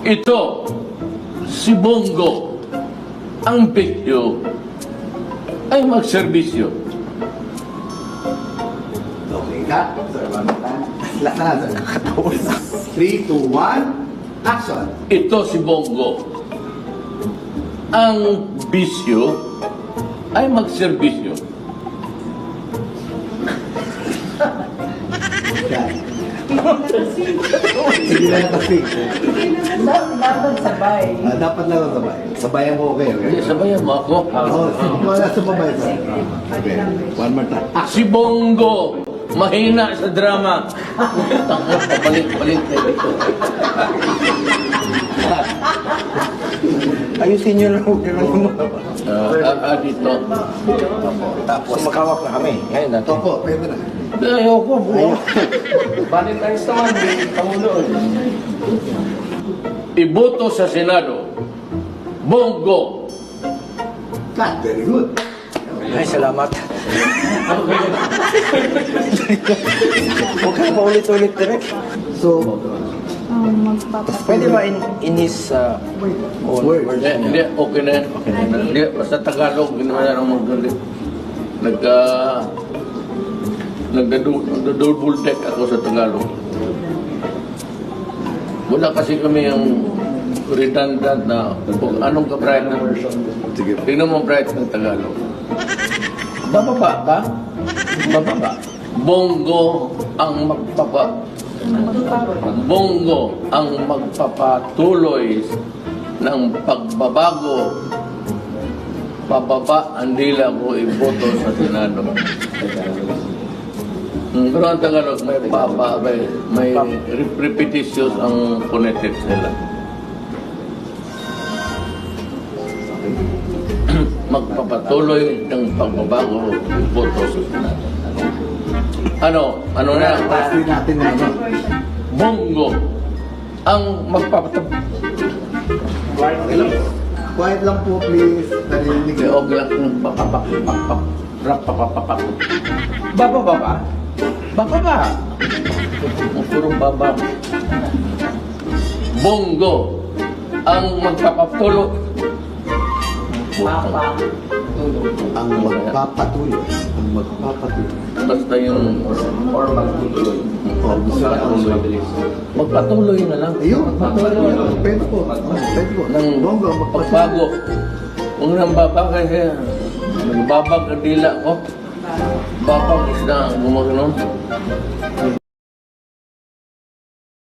Ito, si Bongo, ang bisyo ay magserbisyo. Okay ka? Sir, one more time. Lahat na, sir. 3, 2, 1, action! Ito si Bongo, ang bisyo ay magserbisyo. Hindi na napasig. Dapat sabay. Dapat lang ang sabay. Sabayan mo okay, okay? Hindi, sabayan mo ako. Wala sa babay, sir. Okay, one more time. Si Bongo, mahina sa drama. Pabalik tayo dito. Ayusin nyo lang huwag naman mo. Dito. Tapos makawak na kami. Ngayon natin. Opo, pwede na. Ayoko, buo. Valentine's naman, Pangulo. Iboto sa Senado, Bongo. Cut, very good. Ay, salamat. Huwag ka na paulit-ulit direct. So, Pwede ba in his own Word. words? Hindi, okay na yan. Hindi, basta Tagalog, hindi naman yan ang magaling. Nagda-double deck ako sa Tagalog. Wala kasi kami yung redundant na kung anong ka-bright na version. sige. Tingnan mo ang bright ng Tagalog. Bababa ba? Bababa. Bongo ang Bongo ang magpapatuloy ng pagbabago. Pababa ang dila ko iboto sa Senado. Pero ang Tagalog may repetitious ang phonetics nila. Magpapatuloy ng pagbabago iboto sa Senado. Ano na? Pasti natin na ano. Bongo ang Quiet lang po, please. Narinig ko. Okay lang kung Bababa ba? Bababa. Purong baba. Bongo ang magpapatuloy. Ang magpapatuloy. Ang magpapatuloy. Basta yung Or magtutuloy. Oh, gusto na ako. magpatuloy na lang. Ayun, magpapatuloy. Pwede po. Pwede po. Ng Bongo, magpapatuloy. pagbago. Kung nang baba kasi, nagbabag ang dila ko. Babag is na gumagano'n.